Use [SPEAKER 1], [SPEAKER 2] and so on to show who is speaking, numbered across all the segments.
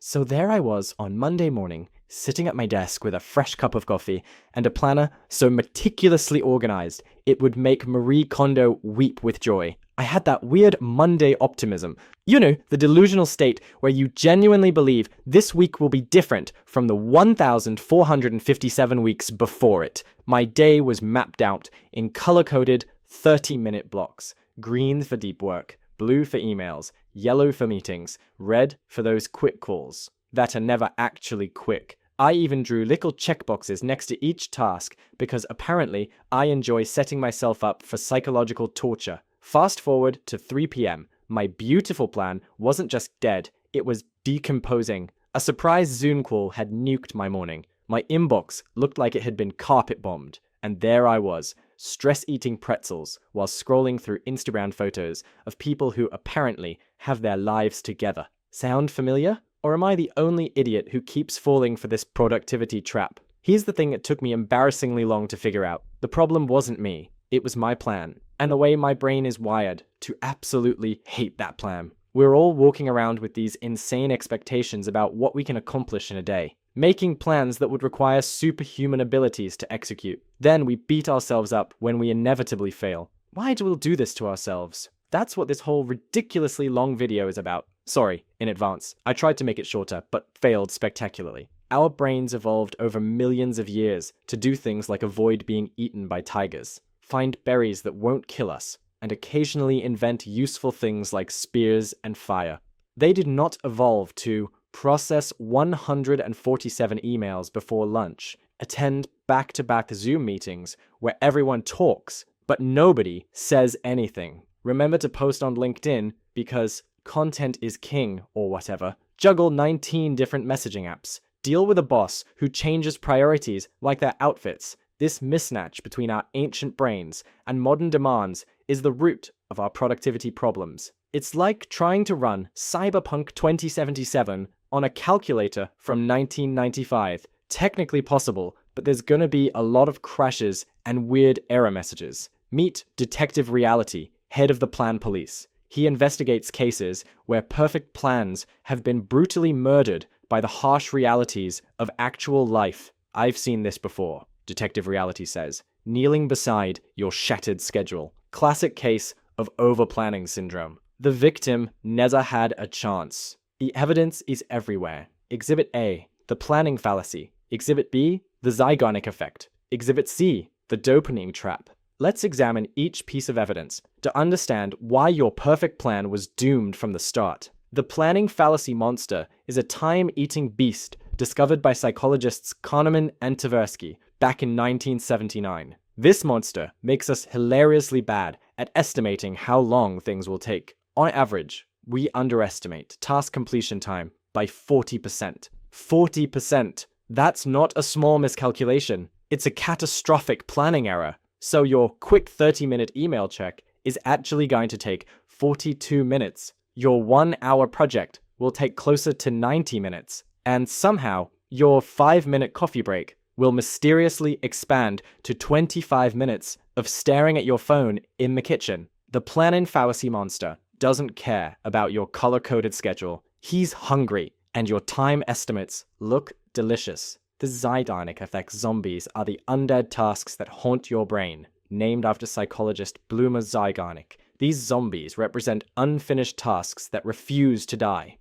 [SPEAKER 1] So there I was on Monday morning, sitting at my desk with a fresh cup of coffee and a planner so meticulously organized it would make Marie Kondo weep with joy. I had that weird Monday optimism. You know, the delusional state where you genuinely believe this week will be different from the 1,457 weeks before it. My day was mapped out in color-coded 30-minute blocks. Green for deep work, blue for emails, yellow for meetings, red for those quick calls that are never actually quick. I even drew little checkboxes next to each task because apparently I enjoy setting myself up for psychological torture. Fast forward to 3 p.m. My beautiful plan wasn't just dead, it was decomposing. A surprise Zoom call had nuked my morning. My inbox looked like it had been carpet bombed. And there I was, stress-eating pretzels while scrolling through Instagram photos of people who apparently have their lives together. Sound familiar? Or am I the only idiot who keeps falling for this productivity trap? Here's the thing that took me embarrassingly long to figure out. The problem wasn't me. It was my plan. And the way my brain is wired to absolutely hate that plan. We're all walking around with these insane expectations about what we can accomplish in a day, making plans that would require superhuman abilities to execute. Then we beat ourselves up when we inevitably fail. Why do we do this to ourselves? That's what this whole ridiculously long video is about. Sorry, in advance. I tried to make it shorter, but failed spectacularly. Our brains evolved over millions of years to do things like avoid being eaten by tigers, find berries that won't kill us, and occasionally invent useful things like spears and fire. They did not evolve to process 147 emails before lunch, attend back-to-back Zoom meetings where everyone talks, but nobody says anything. Remember to post on LinkedIn because content is king or whatever. Juggle 19 different messaging apps. Deal with a boss who changes priorities like their outfits. This mismatch between our ancient brains and modern demands is the root of our productivity problems. It's like trying to run Cyberpunk 2077 on a calculator from 1995. Technically possible, but there's gonna be a lot of crashes and weird error messages. Meet Detective Reality, head of the Plan Police. He investigates cases where perfect plans have been brutally murdered by the harsh realities of actual life. I've seen this before, Detective Reality says, kneeling beside your shattered schedule. Classic case of over-planning syndrome. The victim never had a chance. The evidence is everywhere. Exhibit A, the planning fallacy. Exhibit B, the Zeigarnik effect. Exhibit C, the dopamine trap. Let's examine each piece of evidence to understand why your perfect plan was doomed from the start. The planning fallacy monster is a time-eating beast discovered by psychologists Kahneman and Tversky back in 1979. This monster makes us hilariously bad at estimating how long things will take. On average, we underestimate task completion time by 40%. 40%! That's not a small miscalculation. It's a catastrophic planning error. So your quick 30-minute email check is actually going to take 42 minutes. Your 1-hour project will take closer to 90 minutes. And somehow, your 5-minute coffee break will mysteriously expand to 25 minutes of staring at your phone in the kitchen. The planning fallacy monster doesn't care about your color-coded schedule. He's hungry, and your time estimates look delicious. The Zeigarnik effect zombies are the undead tasks that haunt your brain, named after psychologist Bloomer Zeigarnik. These zombies represent unfinished tasks that refuse to die.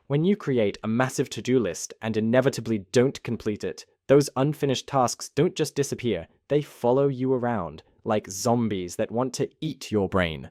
[SPEAKER 1] When you create a massive to-do list and inevitably don't complete it, those unfinished tasks don't just disappear, they follow you around, like zombies that want to eat your brain.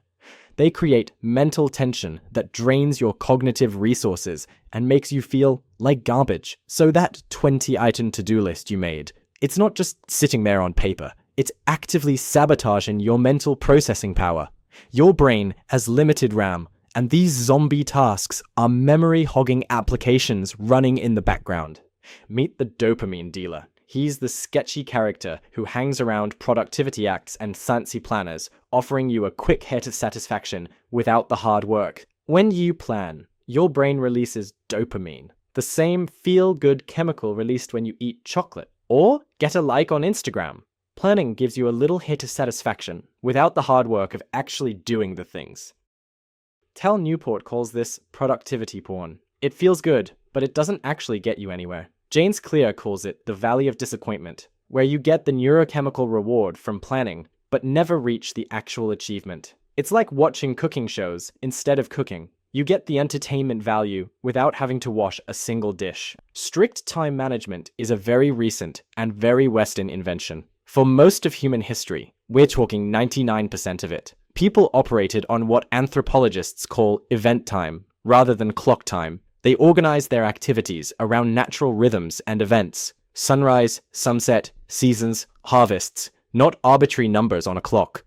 [SPEAKER 1] They create mental tension that drains your cognitive resources and makes you feel like garbage. So that 20-item to-do list you made, it's not just sitting there on paper. It's actively sabotaging your mental processing power. Your brain has limited RAM, and these zombie tasks are memory-hogging applications running in the background. Meet the dopamine dealer. He's the sketchy character who hangs around productivity acts and fancy planners, offering you a quick hit of satisfaction without the hard work. When you plan, your brain releases dopamine, the same feel-good chemical released when you eat chocolate or get a like on Instagram. Planning gives you a little hit of satisfaction without the hard work of actually doing the things. Tal Newport calls this productivity porn. It feels good, but it doesn't actually get you anywhere. James Clear calls it the valley of disappointment, where you get the neurochemical reward from planning, but never reach the actual achievement. It's like watching cooking shows instead of cooking. You get the entertainment value without having to wash a single dish. Strict time management is a very recent and very Western invention. For most of human history, we're talking 99% of it, people operated on what anthropologists call event time rather than clock time. They organized their activities around natural rhythms and events: sunrise, sunset, seasons, harvests, not arbitrary numbers on a clock.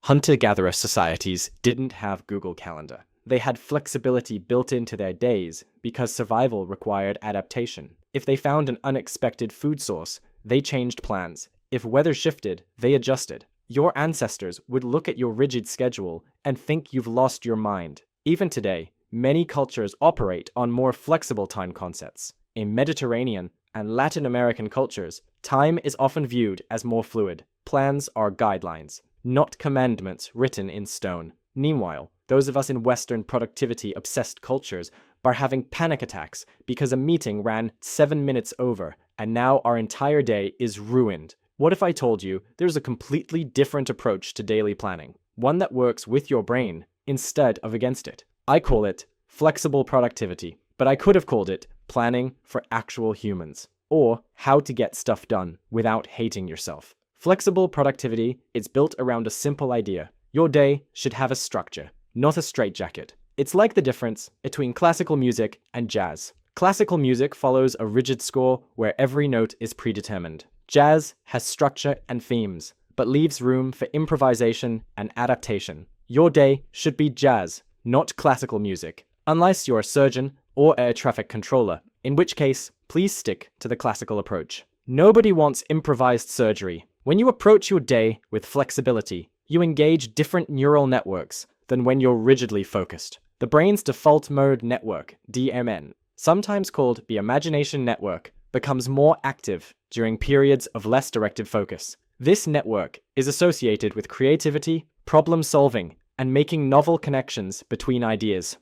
[SPEAKER 1] Hunter-gatherer societies didn't have Google Calendar. They had flexibility built into their days because survival required adaptation. If they found an unexpected food source, they changed plans. If weather shifted, they adjusted. Your ancestors would look at your rigid schedule and think you've lost your mind. Even today, many cultures operate on more flexible time concepts. In Mediterranean and Latin American cultures, time is often viewed as more fluid. Plans are guidelines, not commandments written in stone. Meanwhile, those of us in Western productivity-obsessed cultures are having panic attacks because a meeting ran 7 minutes over and now our entire day is ruined. What if I told you there's a completely different approach to daily planning, one that works with your brain instead of against it? I call it flexible productivity, but I could have called it planning for actual humans, or how to get stuff done without hating yourself. Flexible productivity is built around a simple idea. Your day should have a structure, not a straitjacket. It's like the difference between classical music and jazz. Classical music follows a rigid score where every note is predetermined. Jazz has structure and themes, but leaves room for improvisation and adaptation. Your day should be jazz, not classical music, unless you're a surgeon or air traffic controller, in which case, please stick to the classical approach. Nobody wants improvised surgery. When you approach your day with flexibility, you engage different neural networks than when you're rigidly focused. The brain's default mode network, DMN, sometimes called the imagination network, becomes more active during periods of less directed focus. This network is associated with creativity, problem solving, and making novel connections between ideas.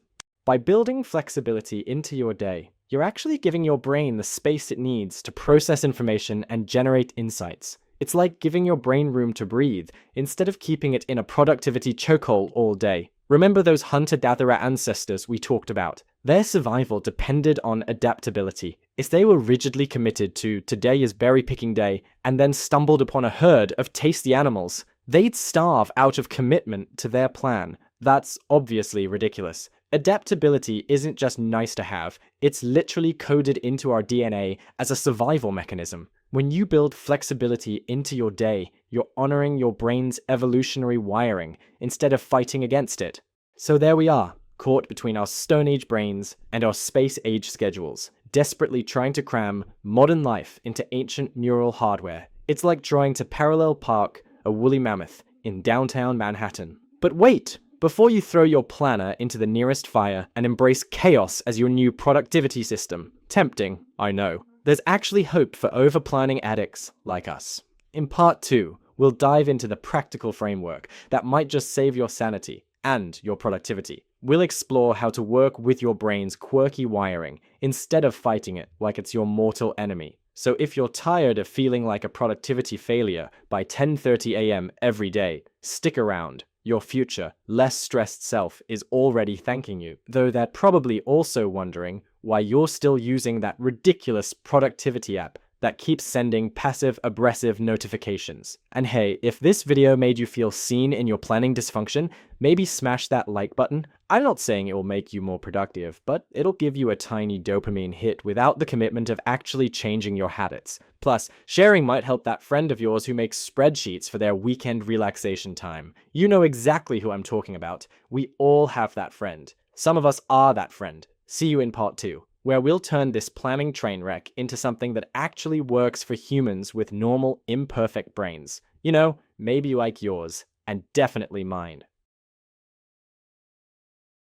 [SPEAKER 1] By building flexibility into your day, you're actually giving your brain the space it needs to process information and generate insights. It's like giving your brain room to breathe instead of keeping it in a productivity chokehold all day. Remember those hunter-gatherer ancestors we talked about? Their survival depended on adaptability. If they were rigidly committed to today is berry picking day and then stumbled upon a herd of tasty animals, they'd starve out of commitment to their plan. That's obviously ridiculous. Adaptability isn't just nice to have, it's literally coded into our DNA as a survival mechanism. When you build flexibility into your day, you're honoring your brain's evolutionary wiring instead of fighting against it. So there we are, caught between our Stone Age brains and our Space Age schedules, desperately trying to cram modern life into ancient neural hardware. It's like trying to parallel park a woolly mammoth in downtown Manhattan. But wait! Before you throw your planner into the nearest fire and embrace chaos as your new productivity system, tempting, I know, there's actually hope for over-planning addicts like us. In part 2, we'll dive into the practical framework that might just save your sanity and your productivity. We'll explore how to work with your brain's quirky wiring instead of fighting it like it's your mortal enemy. So if you're tired of feeling like a productivity failure by 10:30 a.m. every day, stick around. Your future, less stressed self is already thanking you, though they're probably also wondering why you're still using that ridiculous productivity app that keeps sending passive-aggressive notifications. And hey, if this video made you feel seen in your planning dysfunction, maybe smash that like button. I'm not saying it will make you more productive, but it'll give you a tiny dopamine hit without the commitment of actually changing your habits. Plus, sharing might help that friend of yours who makes spreadsheets for their weekend relaxation time. You know exactly who I'm talking about. We all have that friend. Some of us are that friend. See you in part 2, where we'll turn this planning train wreck into something that actually works for humans with normal, imperfect brains. You know, maybe like yours, and definitely mine.